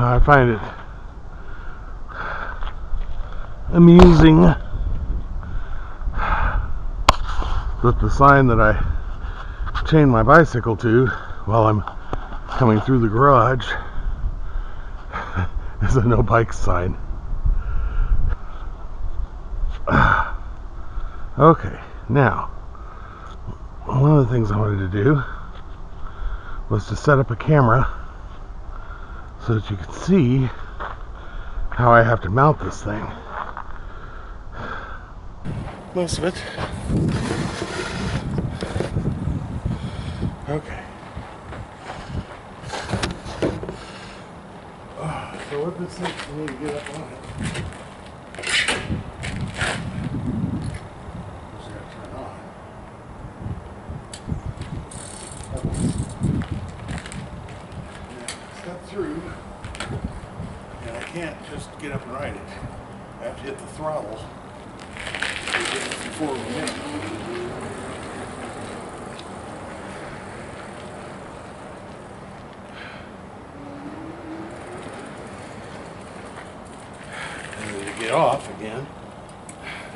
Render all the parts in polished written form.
I find it amusing that the sign that I chained my bicycle to while I'm coming through the garage is a no bike sign. Okay, now one of the things I wanted to do was to set up a camera so that you can see how I have to mount this thing. Most of it. Okay. So what this takes for me to get up on it, which I gotta turn on. Step through, and I can't just get up and ride it. I have to hit the throttle before we get it. Get off again.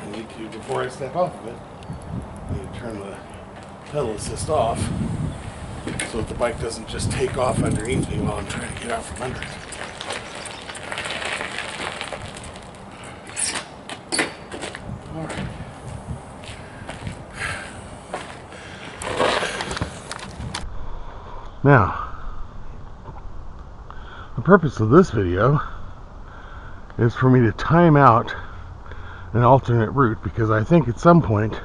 I need to, before I step off of it, I need to turn the pedal assist off so that the bike doesn't just take off underneath me while I'm trying to get out from under it. Alright. Now, the purpose of this video is for me to time out an alternate route, because I think at some point,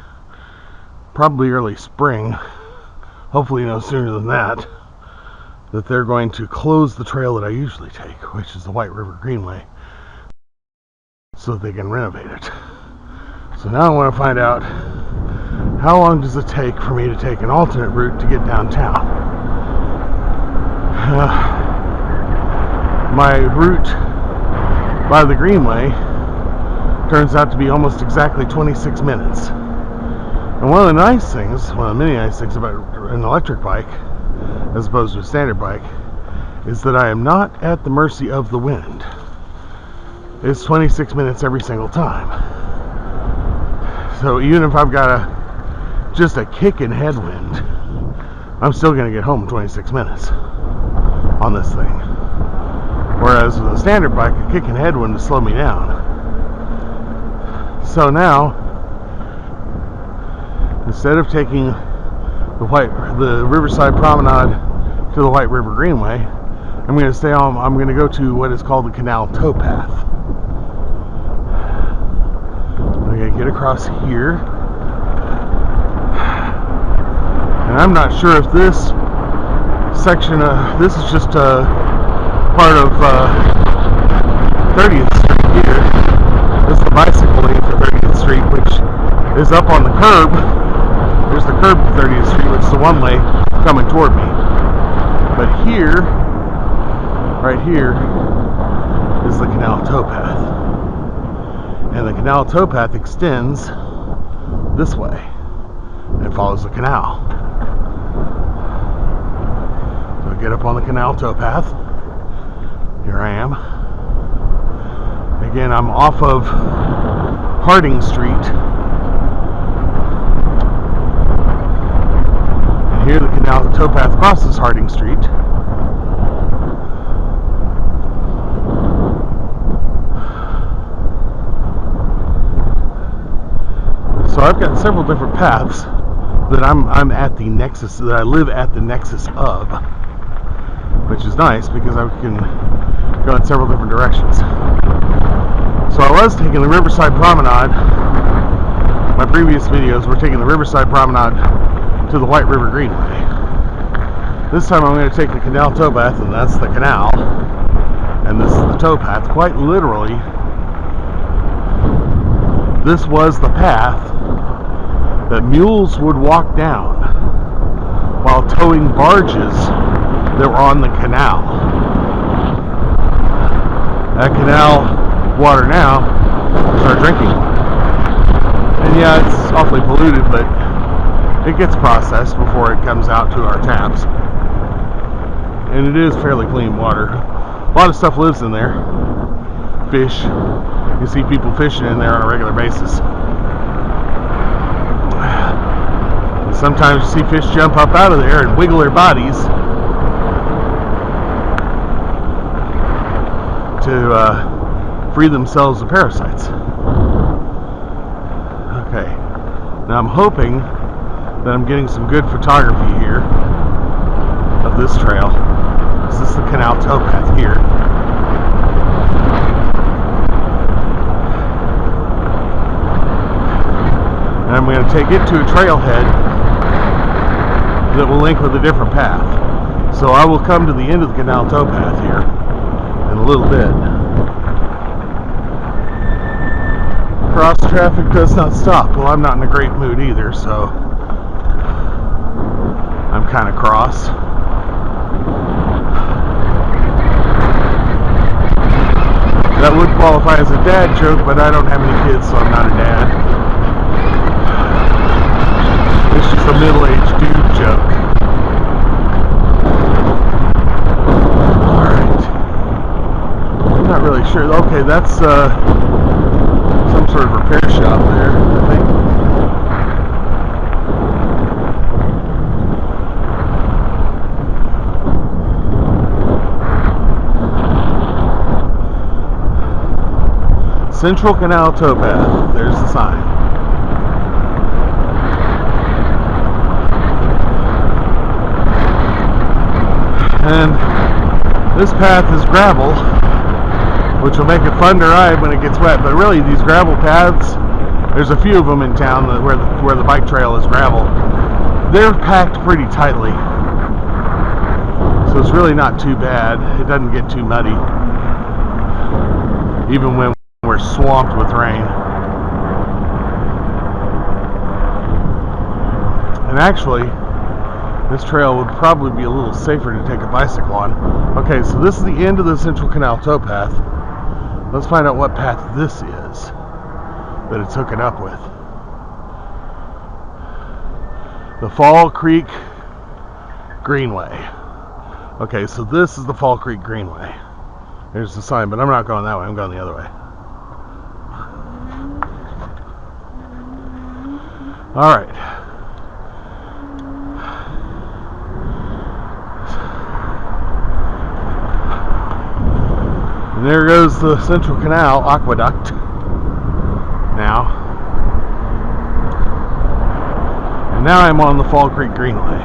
probably early spring, hopefully no sooner than that they're going to close the trail that I usually take, which is the White River Greenway, so that they can renovate it. So now I want to find out, how long does it take for me to take an alternate route to get downtown? My route by the Greenway turns out to be almost exactly 26 minutes. And one of the nice things, one of the many nice things about an electric bike, as opposed to a standard bike, is that I am not at the mercy of the wind. It's 26 minutes every single time. So even if I've got just a kicking headwind, I'm still going to get home in 26 minutes on this thing. Whereas with a standard bike, a kicking headwind would slow me down. So now, instead of taking the Riverside Promenade to the White River Greenway, I'm going to go to what is called the Canal Towpath. I'm going to get across here. And I'm not sure if this section, this is just part of 30th Street here. This is the bicycle lane for 30th Street, which is up on the curb. There's the curb to 30th Street, which is the one way coming toward me. But here, right here, is the Canal Towpath. And the Canal Towpath extends this way and follows the canal. So I get up on the Canal Towpath. Here I am. Again, I'm off of Harding Street. And here the Canal Towpath crosses Harding Street. So I've got several different paths that I'm at the nexus, that I live at the nexus of, which is nice because I can go in several different directions. So I was taking the Riverside Promenade. My previous videos were taking the Riverside Promenade to the White River Greenway. This time I'm going to take the Canal Towpath, and that's the canal, and this is the towpath. Quite literally, this was the path that mules would walk down while towing barges that were on the canal. That canal water now is our drinking water. And yeah, it's awfully polluted, but it gets processed before it comes out to our taps. And it is fairly clean water. A lot of stuff lives in there. Fish. You see people fishing in there on a regular basis. Sometimes you see fish jump up out of there and wiggle their bodies to free themselves of parasites. Okay, now I'm hoping that I'm getting some good photography here of this trail. This is the canal towpath here. And I'm going to take it to a trailhead that will link with a different path. So I will come to the end of the canal towpath here in a little bit. Cross traffic does not stop. Well, I'm not in a great mood either, so I'm kind of cross. That would qualify as a dad joke, but I don't have any kids, so I'm not a dad. It's just a middle-aged dude joke. Alright. I'm not really sure. Okay, that's some sort of repair shop there, I think. Central Canal Towpath. There's the sign. And this path is gravel, which will make it fun to ride when it gets wet. But really, these gravel paths, there's a few of them in town where the bike trail is gravel. They're packed pretty tightly, so it's really not too bad. It doesn't get too muddy, even when we're swamped with rain. And actually, this trail would probably be a little safer to take a bicycle on. Okay, so this is the end of the Central Canal towpath. Let's find out what path this is that it's hooking up with. The Fall Creek Greenway. Okay, so this is the Fall Creek Greenway. There's the sign, but I'm not going that way. I'm going the other way. All right. And there goes the Central Canal Aqueduct now. And now I'm on the Fall Creek Greenway.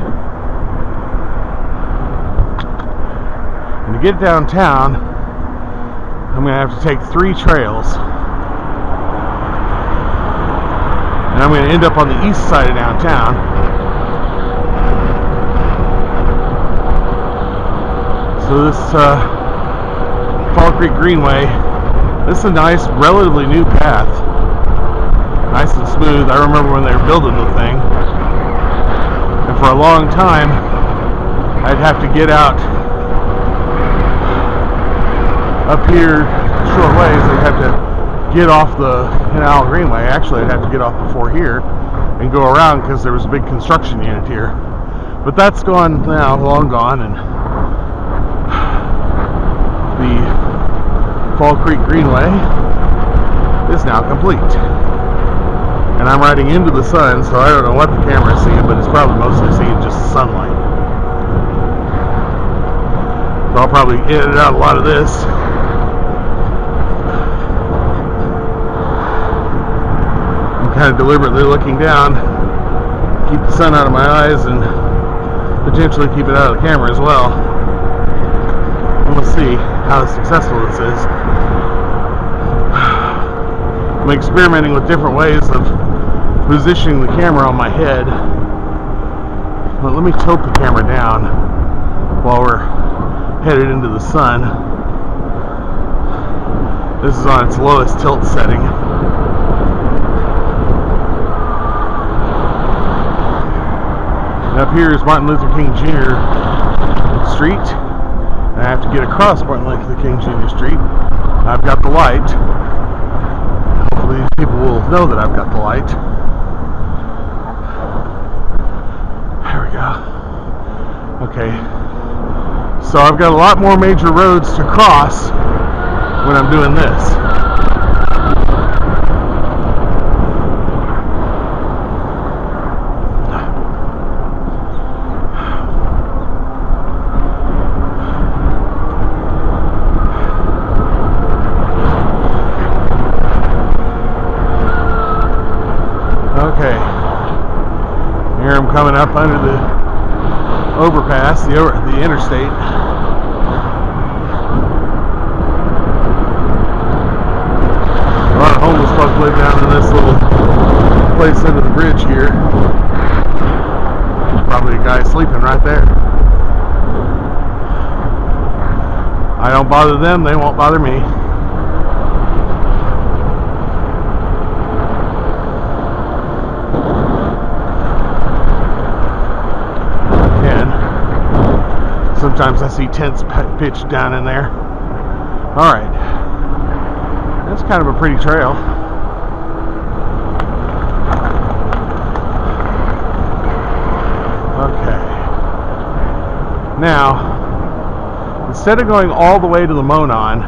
And to get downtown, I'm going to have to take 3 trails. And I'm going to end up on the east side of downtown. So this Fall Creek Greenway, this is a nice, relatively new path. Nice and smooth. I remember when they were building the thing. And for a long time, I'd have to get out up here a short ways. I'd have to get off the Canal Greenway. Actually, I'd have to get off before here and go around because there was a big construction unit here. But that's gone now, long gone, and the Fall Creek Greenway is now complete. And I'm riding into the sun, so I don't know what the camera is seeing, but it's probably mostly seeing just sunlight. So I'll probably edit out a lot of this. I'm kind of deliberately looking down, keep the sun out of my eyes and potentially keep it out of the camera as well. And we'll see how successful this is. I'm experimenting with different ways of positioning the camera on my head. But let me tilt the camera down while we're headed into the sun. This is on its lowest tilt setting. And up here is Martin Luther King Jr. Street. And I have to get across Martin Luther King Jr. Street. I've got the light. Hopefully these people will know that I've got the light. There we go. Okay. So I've got a lot more major roads to cross when I'm doing this. Okay, here I'm coming up under the overpass, the interstate. A lot of homeless folks live down in this little place under the bridge here. Probably a guy sleeping right there. I don't bother them, they won't bother me. Sometimes I see tents pitched down in there. Alright. That's kind of a pretty trail. Okay. Now, instead of going all the way to the Monon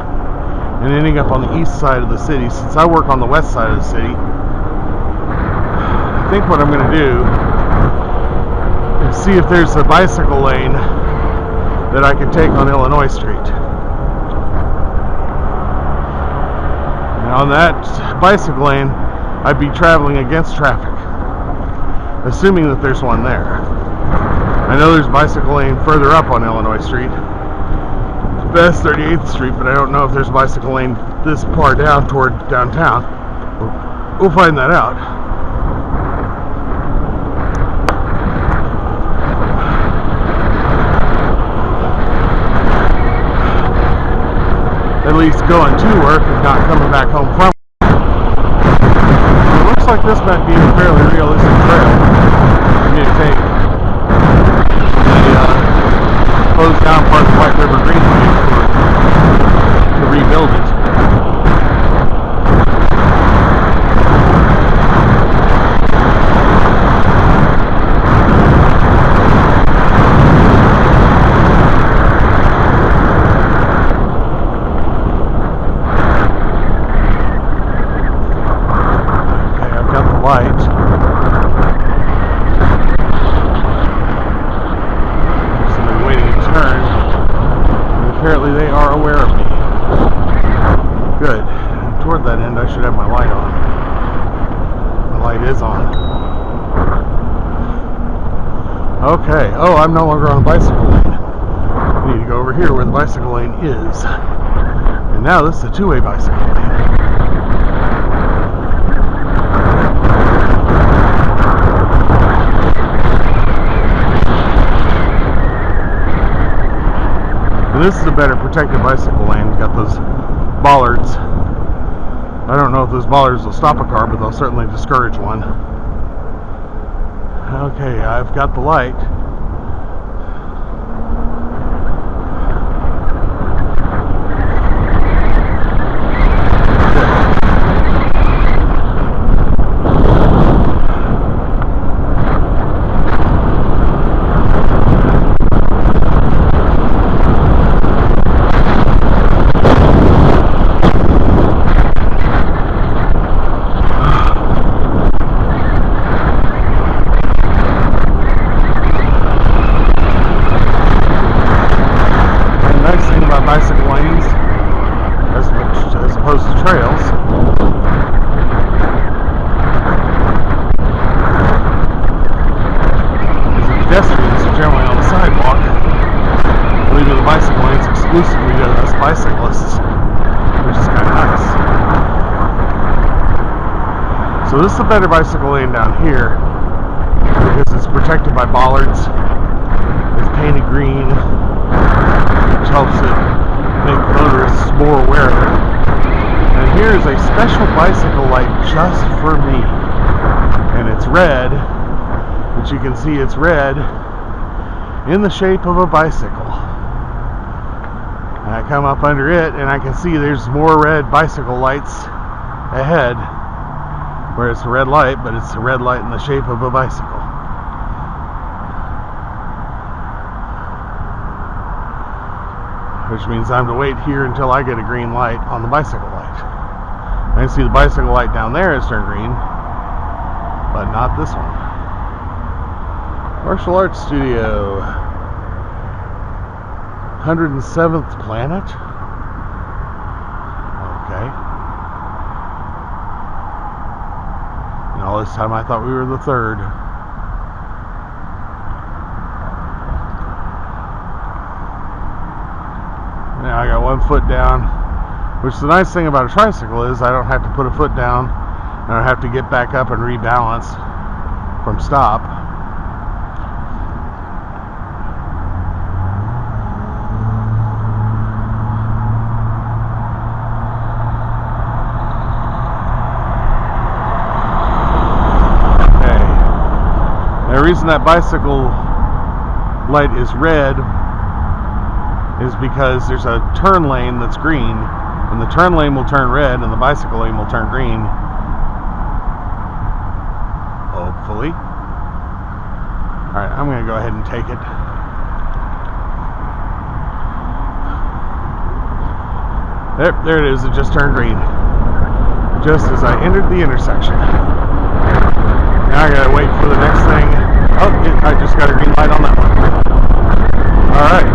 and ending up on the east side of the city, since I work on the west side of the city, I think what I'm going to do is see if there's a bicycle lane that I can take on Illinois Street. And on that bicycle lane, I'd be traveling against traffic, assuming that there's one there. I know there's a bicycle lane further up on Illinois Street, that's 38th Street, but I don't know if there's a bicycle lane this far down toward downtown. We'll find that out. At least going to work and not coming back home from work. It looks like this might be a fairly realistic trail for me to take. They closed down part of the White River Greenway to rebuild it. Light. Somebody waiting to turn. And apparently they are aware of me. Good. And toward that end I should have my light on. The light is on. Okay. Oh, I'm no longer on a bicycle lane. I need to go over here where the bicycle lane is. And now this is a two-way bicycle lane. And this is a better protected bicycle lane. It's got those bollards. I don't know if those bollards will stop a car, but they'll certainly discourage one. Okay, I've got the light. Bicycle lanes as opposed to trails is the pedestrians are generally on the sidewalk, leaving the bicycle lanes exclusively to us bicyclists, which is kind of nice. So this is a better bicycle lane down here because it's protected by bollards. It's painted green, which helps it make motorists more aware of it. And here's a special bicycle light just for me. And it's red, which you can see it's red in the shape of a bicycle. And I come up under it and I can see there's more red bicycle lights ahead, where it's a red light, but it's a red light in the shape of a bicycle. which means I have to wait here until I get a green light on the bicycle light. I can see the bicycle light down there has turned green, but not this one. Martial Arts Studio, 107th planet. Okay. And all this time I thought we were the third. Now I got one foot down, which the nice thing about a tricycle is I don't have to put a foot down. I don't have to get back up and rebalance from stop. The reason that bicycle light is red is because there's a turn lane that's green, and the turn lane will turn red and the bicycle lane will turn green. Hopefully. Alright, I'm going to go ahead and take it. There it is, it just turned green. Just as I entered the intersection. Now I gotta wait for the next thing. Oh, I just got a green light on that one. Alright.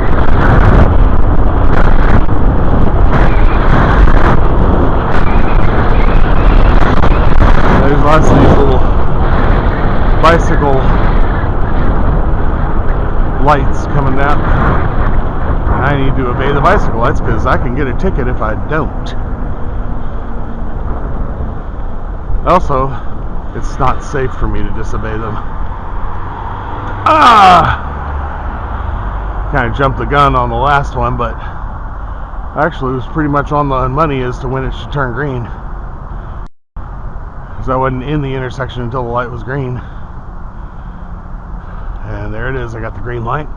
There's lots of these little bicycle lights coming down. And I need to obey the bicycle lights because I can get a ticket if I don't. Also, it's not safe for me to disobey them. Kind of jumped the gun on the last one, but actually it was pretty much on the money as to when it should turn green. Because I wasn't in the intersection until the light was green. And there it is, I got the green light.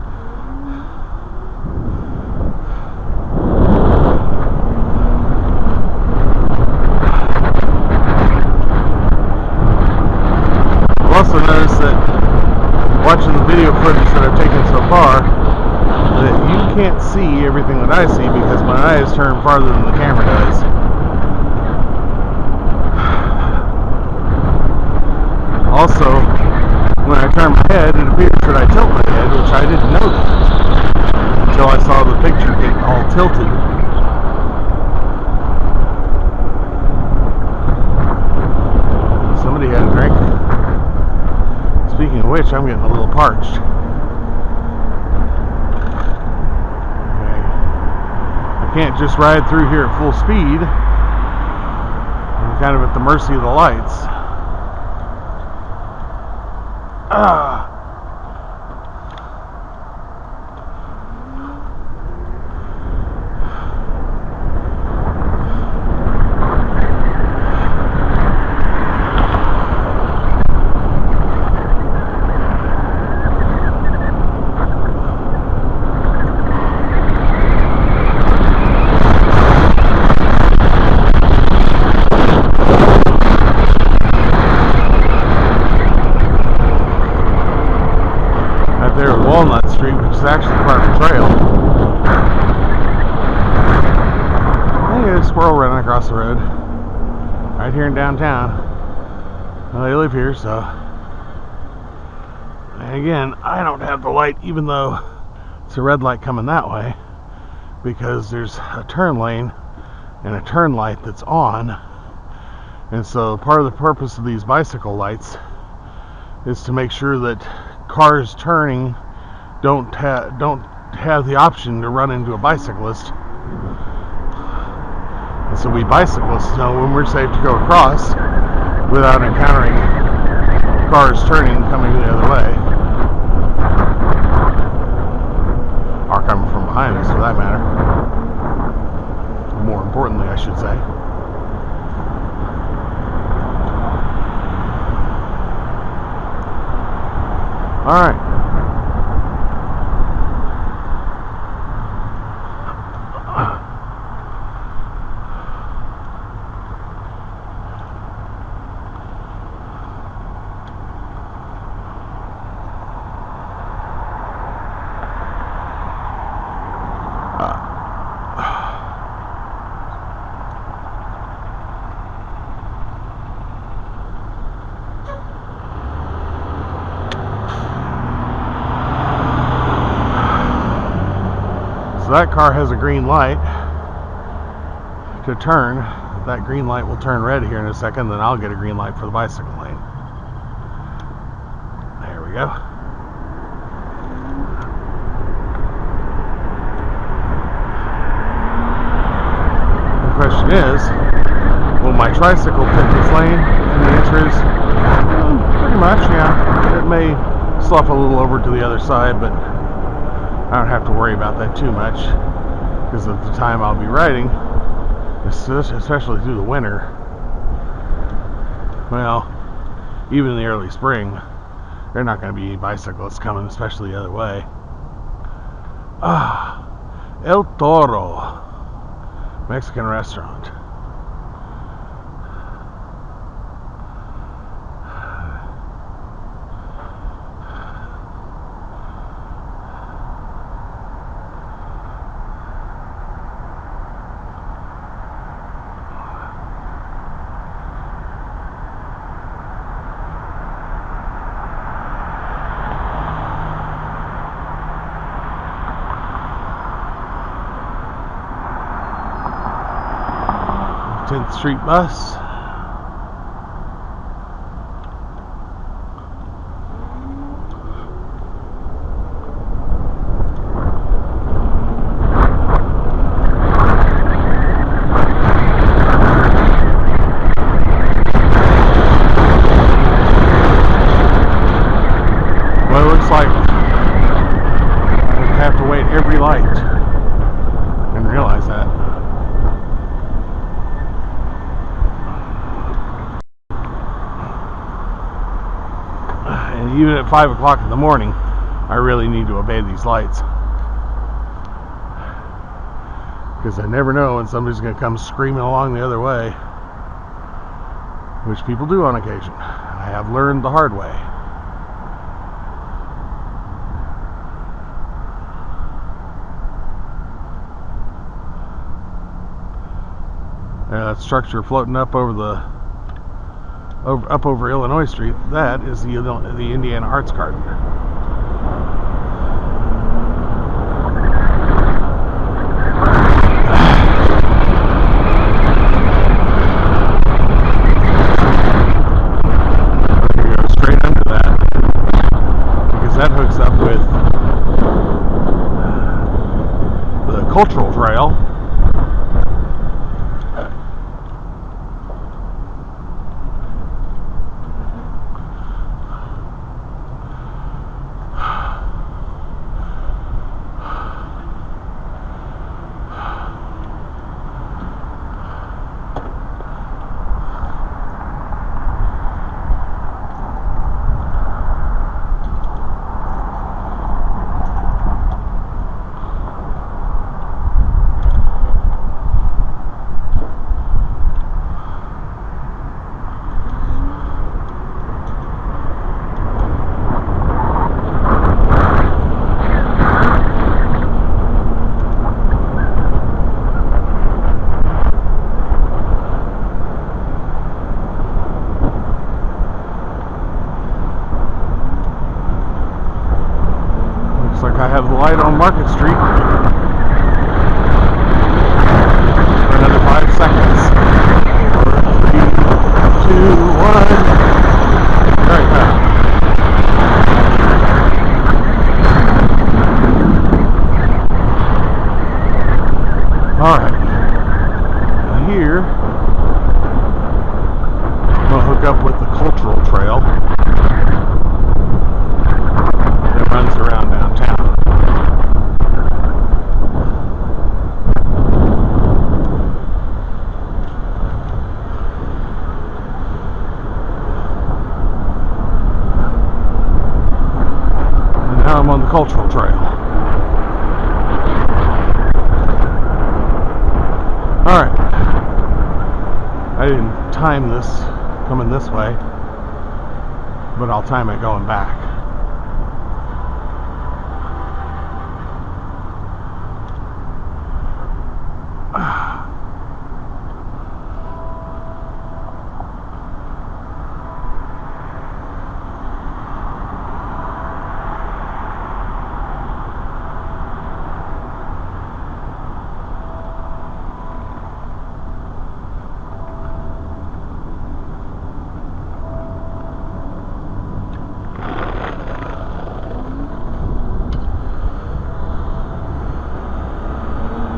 I've also noticed that watching the video footage that I've taken so far, that you can't see everything that I see because my eyes turn farther than the camera does. Also, when I turn my head, it appears that I tilt my head, which I didn't know that until I saw the picture get all tilted. Somebody had a drink. Speaking of which, I'm getting a little parched. Okay. I can't just ride through here at full speed. I'm kind of at the mercy of the lights. Walnut Street, which is actually part of the trail. Hey, there's a squirrel running across the road. Right here in downtown. Well, they live here, so. And again, I don't have the light, even though it's a red light coming that way, because there's a turn lane and a turn light that's on. And so part of the purpose of these bicycle lights is to make sure that cars turning don't have the option to run into a bicyclist. And so we bicyclists know when we're safe to go across without encountering cars turning coming the other way. Or coming from behind us, for that matter. More importantly, I should say. Alright. that car has a green light to turn. That green light will turn red here in a second, then I'll get a green light for the bicycle lane. There we go. The question is, will my tricycle fit this lane? And the answer is, pretty much, yeah. It may slough a little over to the other side, but I don't have to worry about that too much, because of the time I'll be riding, especially through the winter. Well, even in the early spring, there are not going to be any bicyclists coming, especially the other way. El Toro Mexican restaurant. Tenth Street bus. Well, it looks like I have to wait every light. I didn't realize that. And even at 5 o'clock in the morning, I really need to obey these lights, because I never know when somebody's going to come screaming along the other way, which people do on occasion. I have learned the hard way. That structure floating up over over Illinois Street, that is the Indiana Arts Garden. We're going to go straight under that, because that hooks up with the Cultural Trail. I have the light on Market Street for another 5 seconds. 4, 3, 2, 1. Right now. Alright. Now here, I'm going to hook up with the Cultural Trail that runs around downtown. I'm on the Cultural Trail. Alright. I didn't time this coming this way, but I'll time it going back.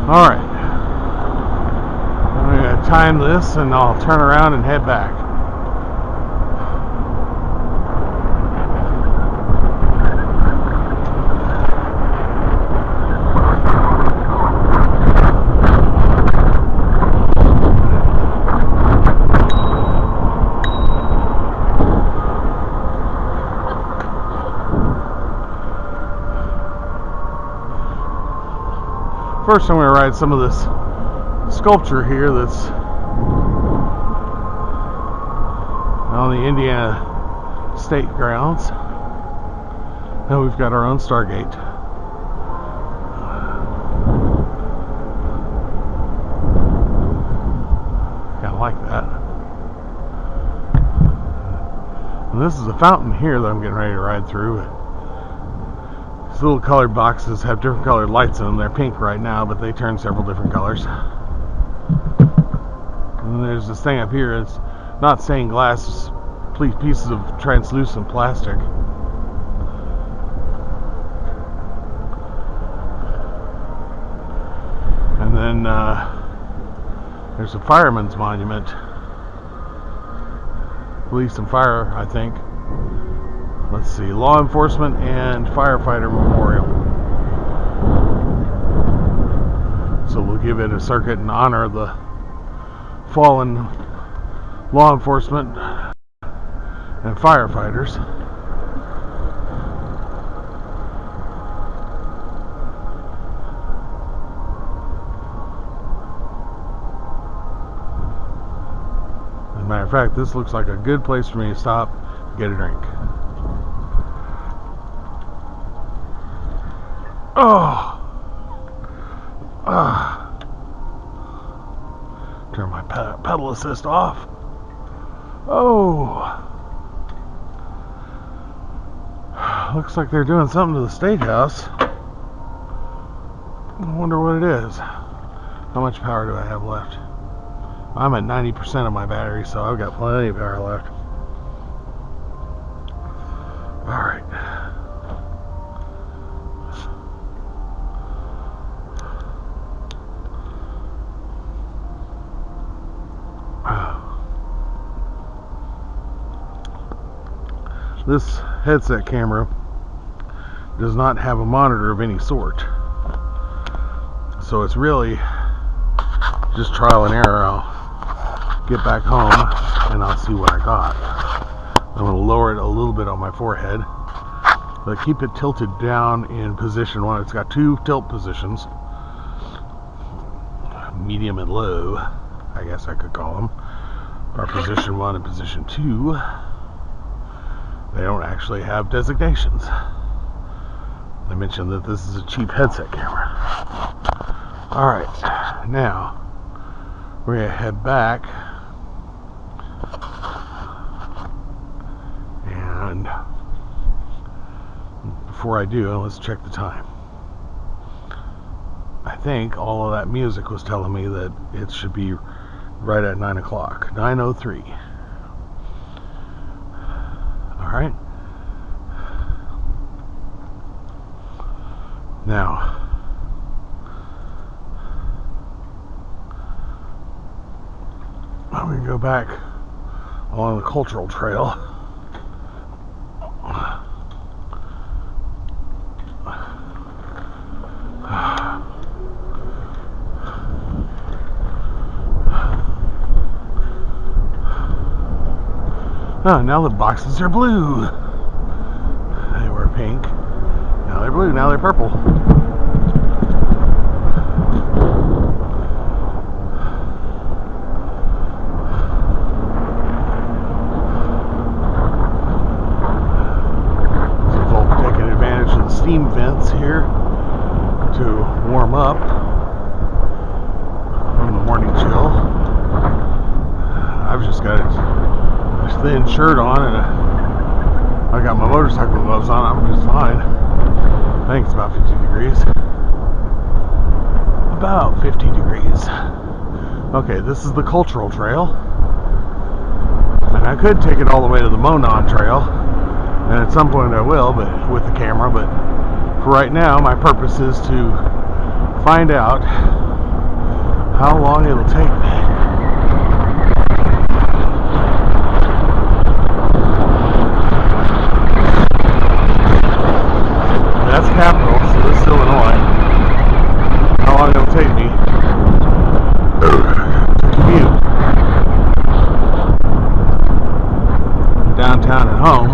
Alright. I'm going to time this and I'll turn around and head back. First, I'm going to ride some of this sculpture here that's on the Indiana State grounds. Now we've got our own Stargate. Kind of like that. And this is a fountain here that I'm getting ready to ride through. These little colored boxes have different colored lights in them. They're pink right now, but they turn several different colors. And there's this thing up here. It's not stained glass, it's pieces of translucent plastic. And then there's a fireman's monument. Police and fire, I think. Let's see, law enforcement and firefighter memorial. So we'll give it a circuit in honor of the fallen law enforcement and firefighters. As a matter of fact, this looks like a good place for me to stop and get a drink. Turn my pedal assist off. Looks like they're doing something to the State House. I wonder what it is. How much power do I have left? I'm at 90% of my battery, so I've got plenty of power left. Alright. This headset camera does not have a monitor of any sort, so it's really just trial and error. I'll get back home and I'll see what I got. I'm going to lower it a little bit on my forehead, but keep it tilted down in position 1. It's got 2 tilt positions, medium and low, I guess I could call them, or position 1 and position 2. They don't actually have designations. I mentioned that this is a cheap headset camera. Alright, now we're going to head back, and before I do, let's check the time. I think all of that music was telling me that it should be right at 9 o'clock. 9:03. Alright. Now, I'm going to go back along the cultural trail. Oh, now the boxes are blue. They were pink. Now they're blue. Now they're purple. Some folk taking advantage of the steam vents here to warm up from the morning chill. I've just got a thin shirt on and I got my motorcycle gloves on. I'm just fine. I think it's about 50 degrees. About 50 degrees. Okay, this is the cultural trail. And I could take it all the way to the Monon Trail. And at some point I will, but with the camera. But for right now, my purpose is to find out how long it'll take me. That's capital, so this is Illinois. How long it'll take me to commute downtown and home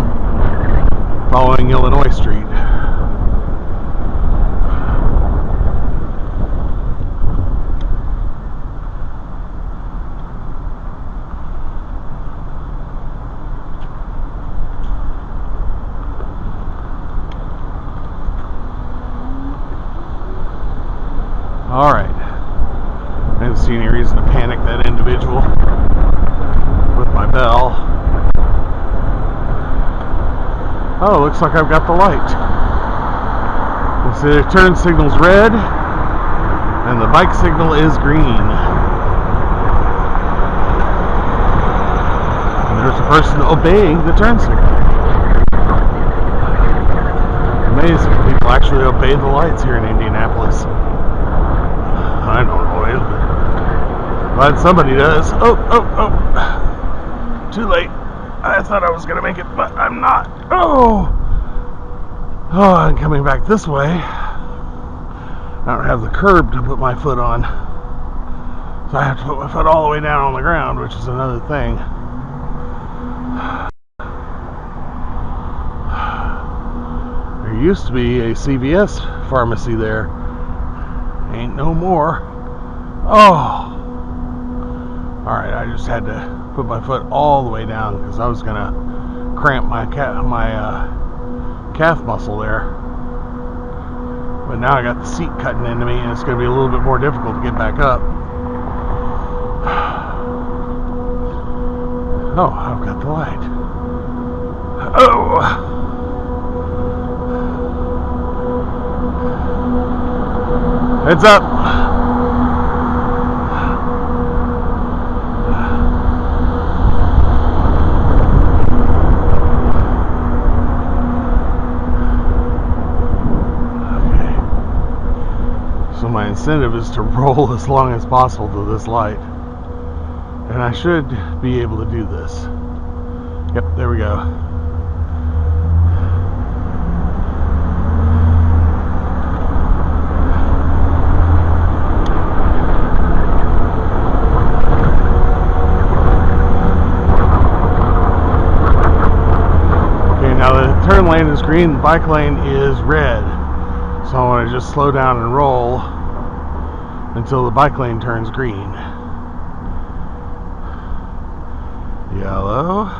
following Illinois Street. Alright. I didn't see any reason to panic that individual with my bell. Oh, looks like I've got the light. You see the turn signal's red and the bike signal is green. And there's a person obeying the turn signal. Amazing. People actually obey the lights here in Indianapolis. I don't know it, but somebody does. Oh. Too late. I thought I was going to make it, but I'm not. Oh, I'm coming back this way. I don't have the curb to put my foot on. So I have to put my foot all the way down on the ground, which is another thing. There used to be a CVS pharmacy there. Ain't no more. Oh. Alright, I just had to put my foot all the way down because I was going to cramp my calf muscle there. But now I got the seat cutting into me and it's going to be a little bit more difficult to get back up. Oh, I've got the light. Oh! Heads up! Okay. So my incentive is to roll as long as possible to this light. And I should be able to do this. Yep, there we go. Turn lane is green, the bike lane is red. So I want to just slow down and roll until the bike lane turns green. Yellow.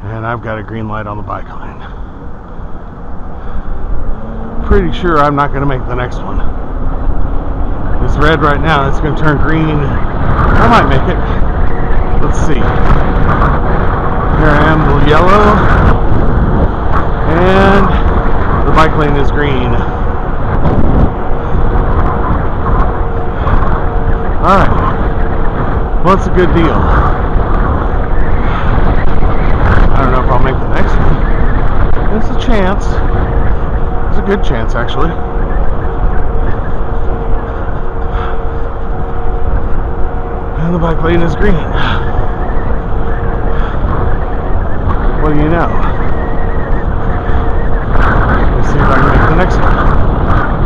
And I've got a green light on the bike lane. Pretty sure I'm not going to make the next one. It's red right now, it's going to turn green. I might make it. Let's see. Here I am, the yellow. And the bike lane is green. Alright. Well, it's a good deal. I don't know if I'll make the next one. There's a chance. There's a good chance, actually. And the bike lane is green. What do you know? See if I can make the next one.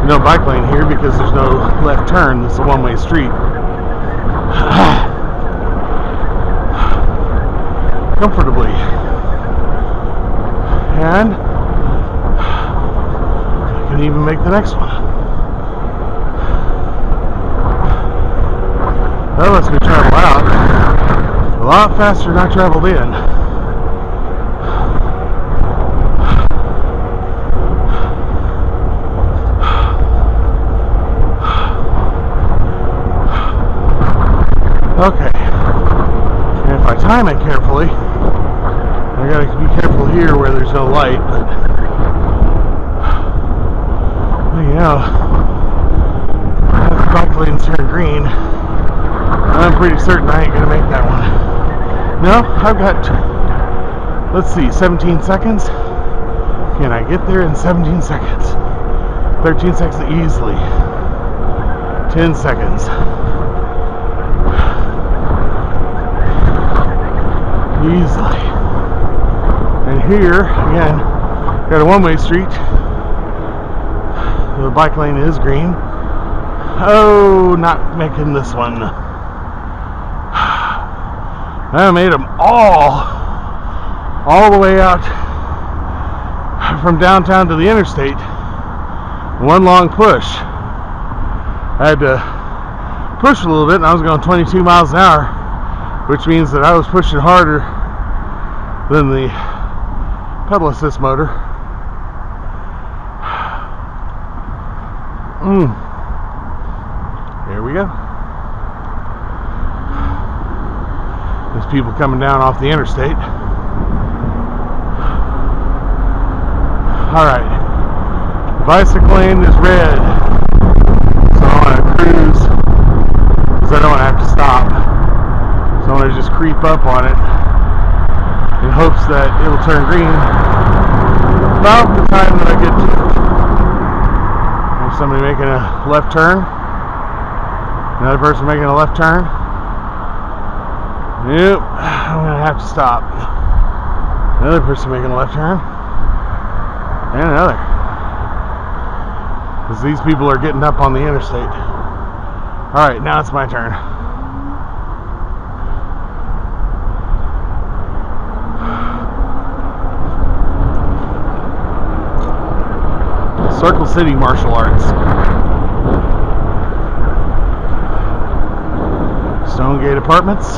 No bike lane here because there's no left turn. This is a one-way street. Comfortably. And I can even make the next one. That lets me travel out a lot faster than I traveled in. Okay, and if I time it carefully, I gotta be careful here where there's no light, but well, you know, as the bike lanes turn green, I'm pretty certain I ain't gonna make that one. No, I've got, let's see, 17 seconds. Can I get there in 17 seconds? 13 seconds easily. 10 seconds. easily. And here, again, got a one-way street. The bike lane is green. Oh, not making this one. I made them all the way out from downtown to the interstate. One long push. I had to push a little bit, and I was going 22 miles an hour, which means that I was pushing harder than the pedal assist motor. There we go. There's people coming down off the interstate. Alright. The bicycle lane is red. So I want to cruise because I don't want to have to stop. So I want to just creep up on it in hopes that it'll turn green about the time that I get to it. There's somebody making a left turn. Another person making a left turn. Yep, I'm going to have to stop. Another person making a left turn. And another. Because these people are getting up on the interstate. Alright, now it's my turn. Circle City Martial Arts. Stonegate Apartments.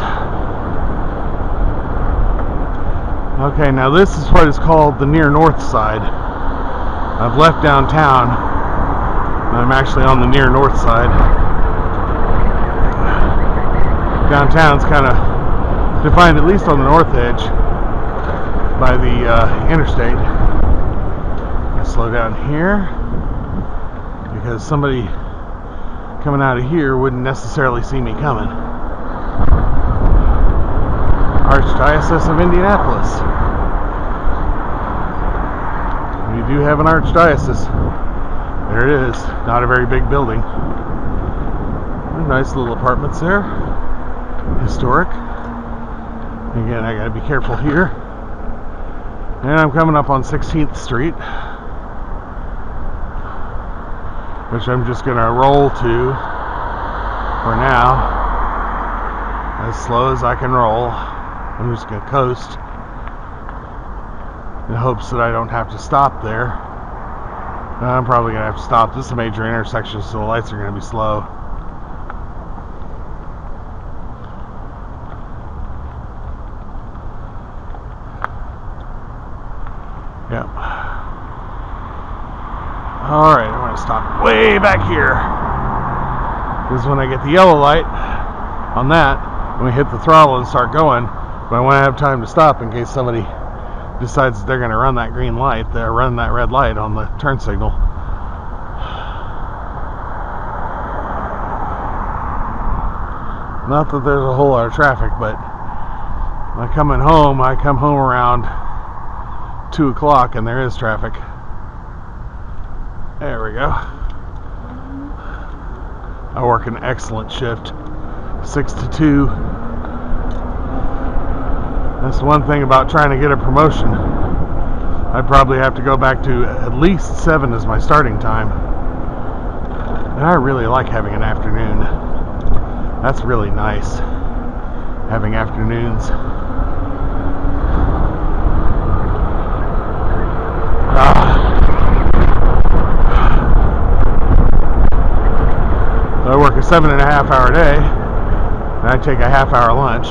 Okay, now this is what is called the near north side. I've left downtown. I'm actually on the near north side. Downtown's kind of defined, at least on the north edge, by the interstate. I slow down here because somebody coming out of here wouldn't necessarily see me coming. Archdiocese of Indianapolis. We do have an archdiocese. There it is. Not a very big building. Nice little apartments there. Historic. Again, I gotta be careful here. And I'm coming up on 16th Street, which I'm just gonna roll to for now, as slow as I can roll. I'm just gonna coast in hopes that I don't have to stop there. I'm probably gonna have to stop. This is a major intersection, so the lights are gonna be slow. Yep. Alright, I'm gonna stop way back here. This is when I get the yellow light on that, when we hit the throttle and start going. But I want to have time to stop in case somebody decides that they're going to run that green light. They're running that red light on the turn signal. Not that there's a whole lot of traffic, but when I come home around 2 o'clock and there is traffic. There we go. I work an excellent shift, 6 to 2. That's the one thing about trying to get a promotion. I'd probably have to go back to at least 7 as my starting time. And I really like having an afternoon. That's really nice, having afternoons. I work a 7.5-hour day, and I take a half-hour lunch.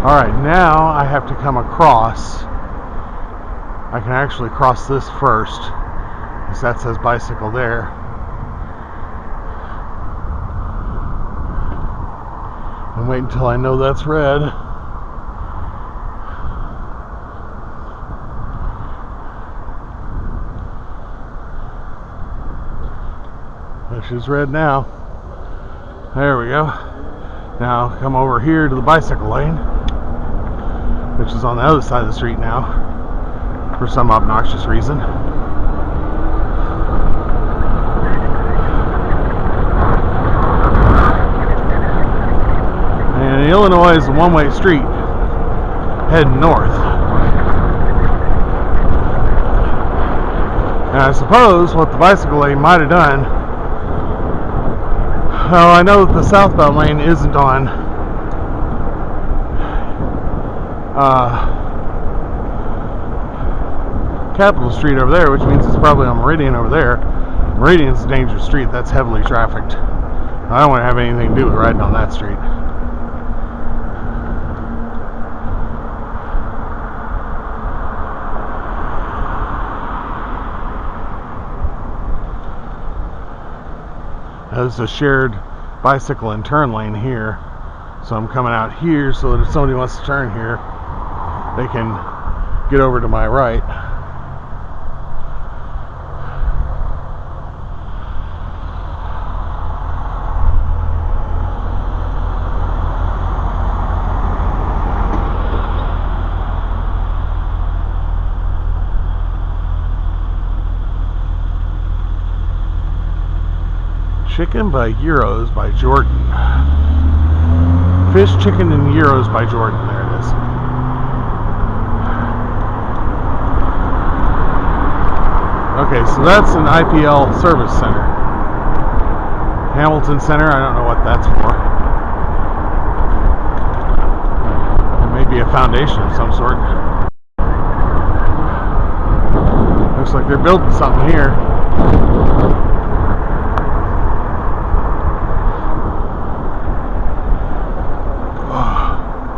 Alright, now I have to come across. I can actually cross this first, because that says bicycle there. And wait until I know that's red. Which is red now. There we go. Now come over here to the bicycle lane, which is on the other side of the street now, for some obnoxious reason. And Illinois is a one-way street, heading north. And I suppose what the bicycle lane might have done, well, I know that the southbound lane isn't on Capitol Street over there, which means it's probably on Meridian over there. Meridian's a dangerous street. That's heavily trafficked. I don't want to have anything to do with riding on that street. There's a shared bicycle and turn lane here, so I'm coming out here so that if somebody wants to turn here, they can get over to my right. Chicken by Euros by Jordan. Fish, chicken, and Euros by Jordan. There it is. Okay, so that's an IPL service center. Hamilton Center, I don't know what that's for. It may be a foundation of some sort. Looks like they're building something here.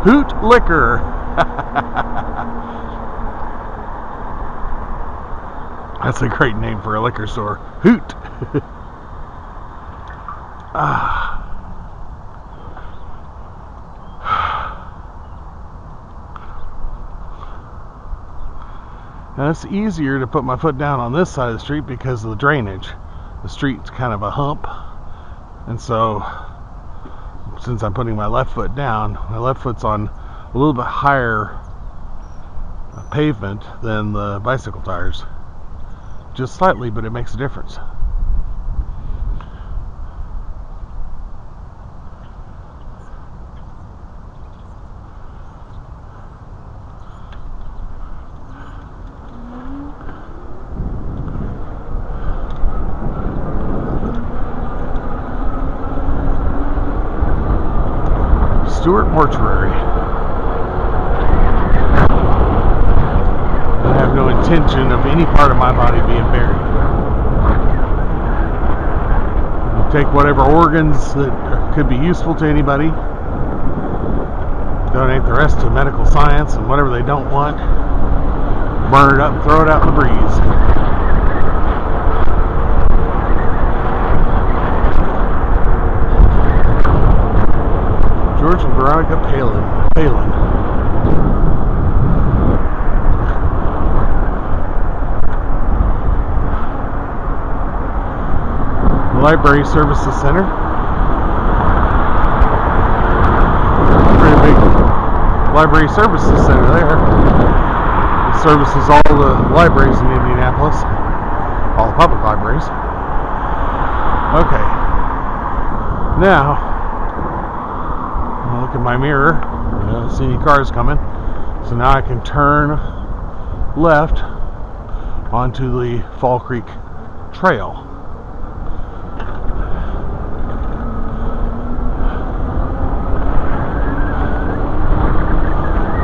Hoot Liquor. That's a great name for a liquor store. Hoot. Now it's easier to put my foot down on this side of the street because of the drainage. The street's kind of a hump, and so since I'm putting my left foot down, my left foot's on a little bit higher pavement than the bicycle tires. Just slightly, but it makes a difference. Stewart Mortuary. I have no intention of any part of my body being buried. I'll take whatever organs that could be useful to anybody, donate the rest to medical science, and whatever they don't want, burn it up and throw it out in the breeze. George and Veronica Palin. Library Services Center. Pretty big Library Services Center there. It services all the libraries in Indianapolis. All the public libraries. Okay. Now, look at my mirror. I don't see any cars coming. So now I can turn left onto the Fall Creek Trail.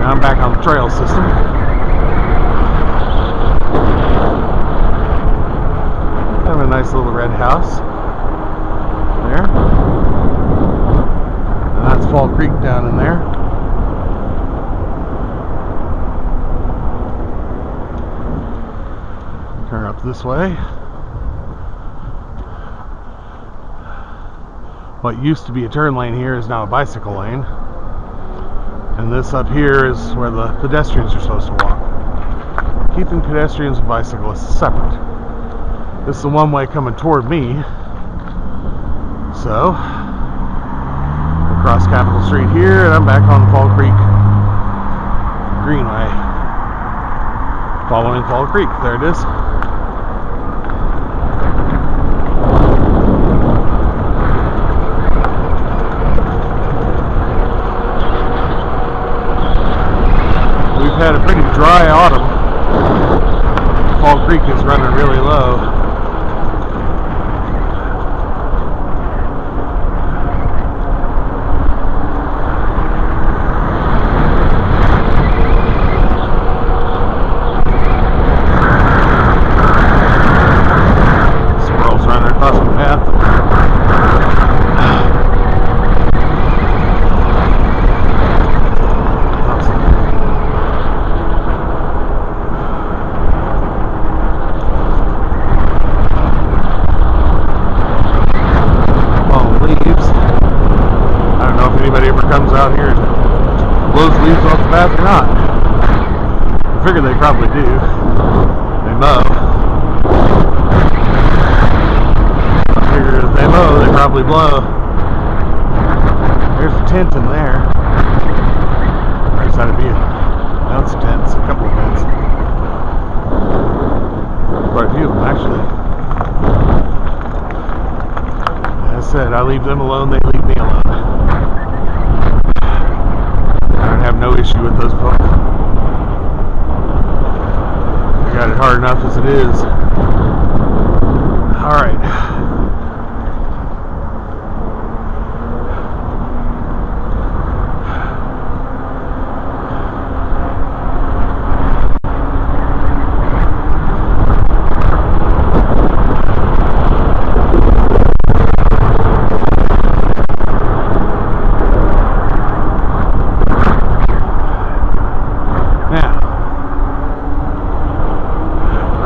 Now I'm back on the trail system. I have a nice little red house there. That's Fall Creek down in there. Turn up this way. What used to be a turn lane here is now a bicycle lane. And this up here is where the pedestrians are supposed to walk. Keeping pedestrians and bicyclists separate. This is the one way coming toward me. So, across Capitol Street here, and I'm back on Fall Creek Greenway. Following Fall Creek. There it is. leaves off the path or not. I figure they probably do. They mow. I figure if they mow, they probably blow. There's a tent in there. Right side of you. No, it's tents. A couple of tents. Quite a few of them, actually. As I said, I leave them alone, they leave me alone. I don't have no issue with those folks. I got it hard enough as it is. Alright.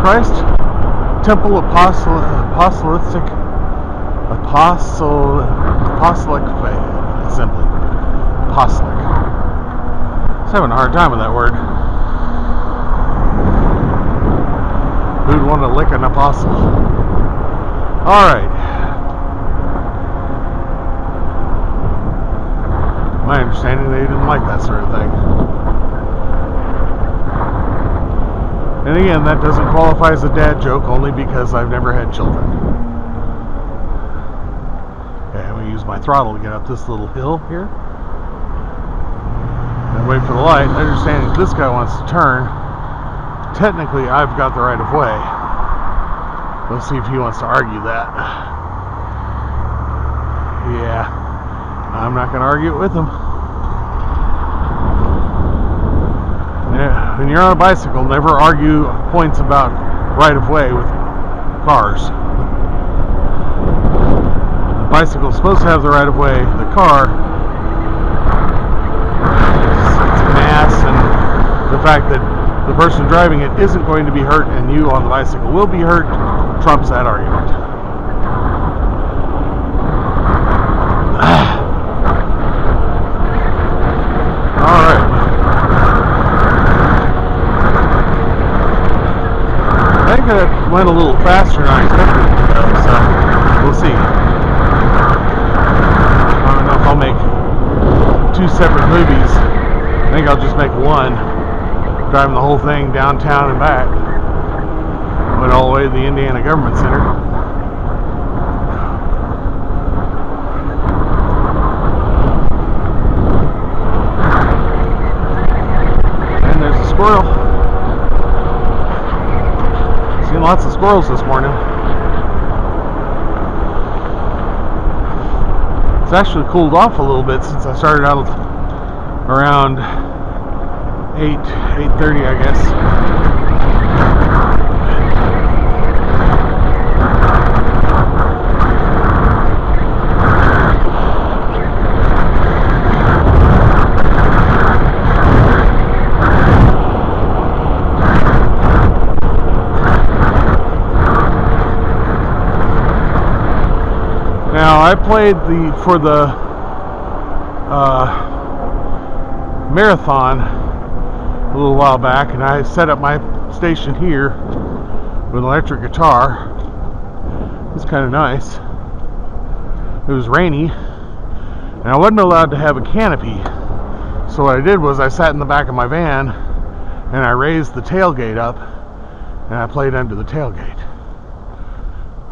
Christ Temple Apostolic Faith Assembly. Apostolic. I was having a hard time with that word. Who'd want to lick an apostle? Alright. My understanding, they didn't like that sort of thing. And again, that doesn't qualify as a dad joke only because I've never had children. Okay, I'm going to use my throttle to get up this little hill here. And wait for the light. Understanding this guy wants to turn. Technically, I've got the right of way. Let's see if he wants to argue that. Yeah, I'm not going to argue it with him. Yeah, when you're on a bicycle, never argue points about right of way with cars. The bicycle is supposed to have the right of way. The car, it's mass, and the fact that the person driving it isn't going to be hurt and you on the bicycle will be hurt trumps that argument. Alright. I think it went a little faster than I expected it to go, so we'll see. I don't know if I'll make two separate movies. I think I'll just make one, driving the whole thing downtown and back. Went all the way to the Indiana Government Center. And there's a squirrel. Seen lots of squirrels this morning. It's actually cooled off a little bit since I started out around 8:30, I guess. Now I played for the marathon a little while back, and I set up my station here with an electric guitar. It's kind of nice. It was rainy, and I wasn't allowed to have a canopy. So what I did was I sat in the back of my van, and I raised the tailgate up, and I played under the tailgate.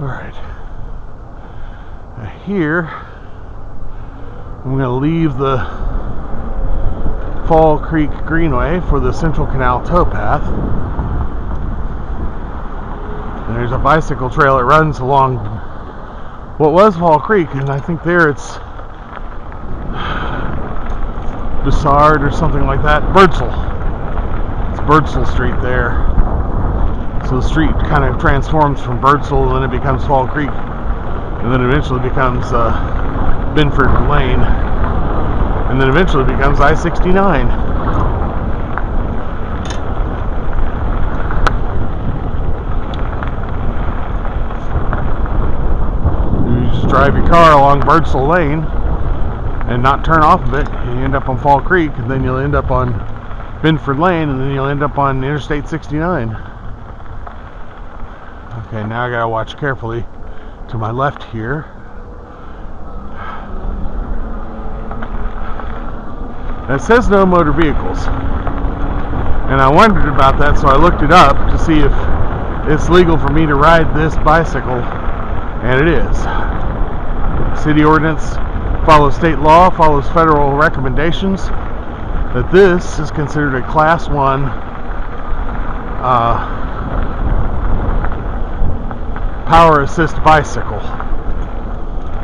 All right. Here, I'm going to leave the Fall Creek Greenway for the Central Canal towpath. And there's a bicycle trail that runs along what was Fall Creek, and I think there it's Bessard or something like that. Birdsall. It's Birdsall Street there. So the street kind of transforms from Birdsall, and then it becomes Fall Creek. And then eventually becomes Binford Lane, and then eventually becomes I-69. You just drive your car along Birdsall Lane, and not turn off of it, you end up on Fall Creek, and then you'll end up on Binford Lane, and then you'll end up on Interstate 69. Okay, now I gotta watch carefully to my left here. It says no motor vehicles, and I wondered about that, so I looked it up to see if it's legal for me to ride this bicycle, and it is. City ordinance follows state law, follows federal recommendations, that this is considered a Class 1 power assist bicycle.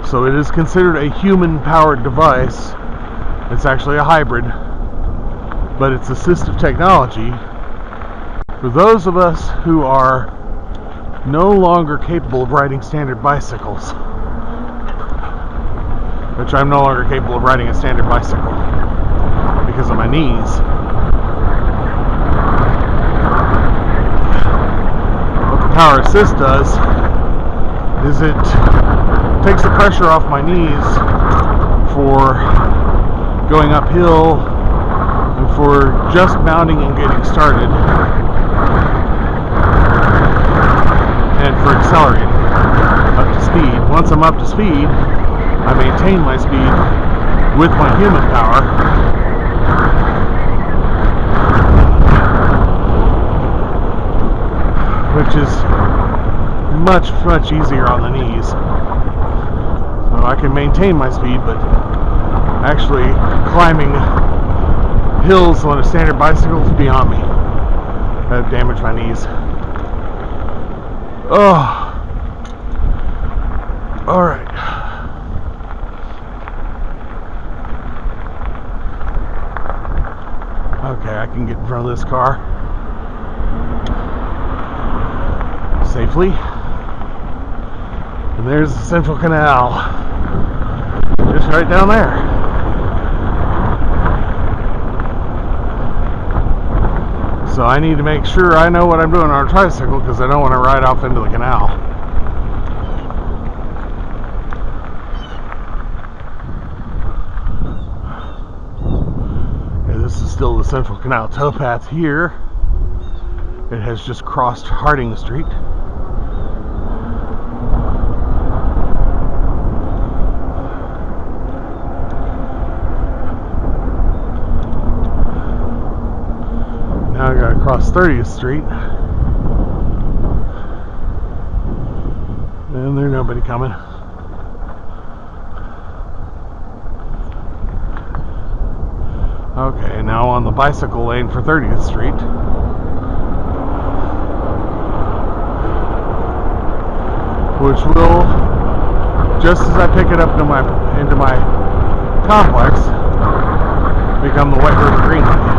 So it is considered a human-powered device. It's actually a hybrid, but it's assistive technology for those of us who are no longer capable of riding standard bicycles, which I'm no longer capable of riding a standard bicycle because of my knees. What the Power Assist does is it takes the pressure off my knees for going uphill and for just mounting and getting started, and for accelerating up to speed. Once I'm up to speed, I maintain my speed with my human power, which is much easier on the knees. So I can maintain my speed, but actually climbing hills on a standard bicycle is beyond me. That would damage my knees. Oh. Alright. Okay, I can get in front of this car safely. And there's the Central Canal. Just right down there. So I need to make sure I know what I'm doing on a tricycle, because I don't want to ride off into the canal. Okay, this is still the Central Canal towpath here. It has just crossed Harding Street. Now I gotta cross 30th Street. And there's nobody coming. Okay, now on the bicycle lane for 30th Street. Which will, just as I pick it up into my complex, become the White River Greenway.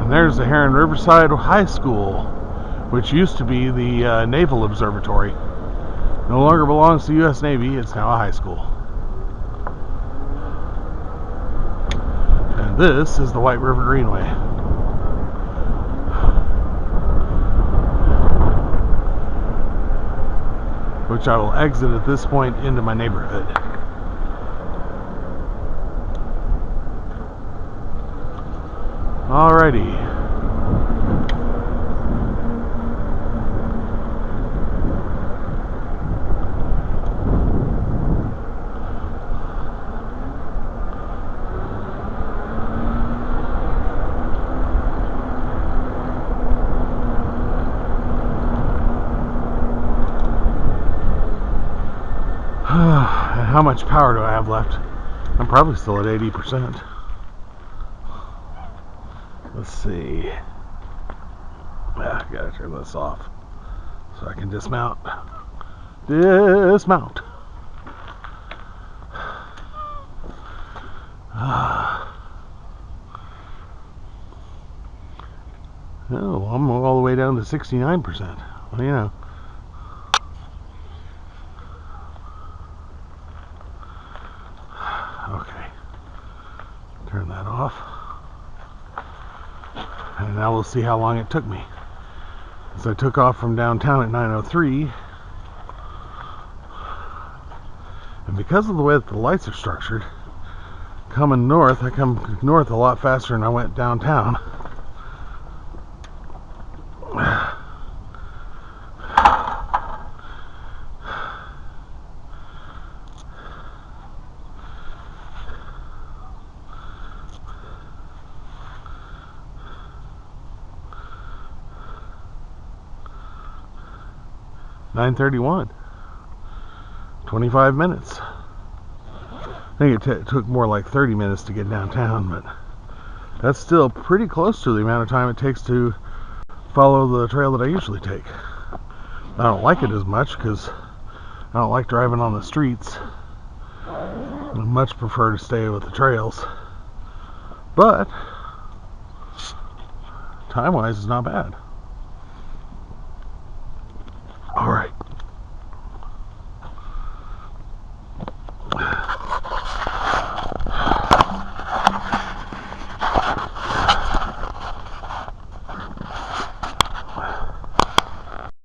There's the Heron Riverside High School, which used to be the Naval Observatory. No longer belongs to the U.S. Navy, it's now a high school. And this is the White River Greenway. Which I will exit at this point into my neighborhood. Alrighty. And how much power do I have left? I'm probably still at 80%. Let's see. I gotta turn this off so I can dismount. Dismount. Oh, I'm all the way down to 69%. Well, you know. that off. And now we'll see how long it took me. So I took off from downtown at 9:03. And because of the way that the lights are structured, coming north, I come north a lot faster than I went downtown. (9:31). 25 minutes. I think it took more like 30 minutes to get downtown, but that's still pretty close to the amount of time it takes to follow the trail that I usually take. I don't like it as much because I don't like driving on the streets. I much prefer to stay with the trails. But time-wise, it's not bad.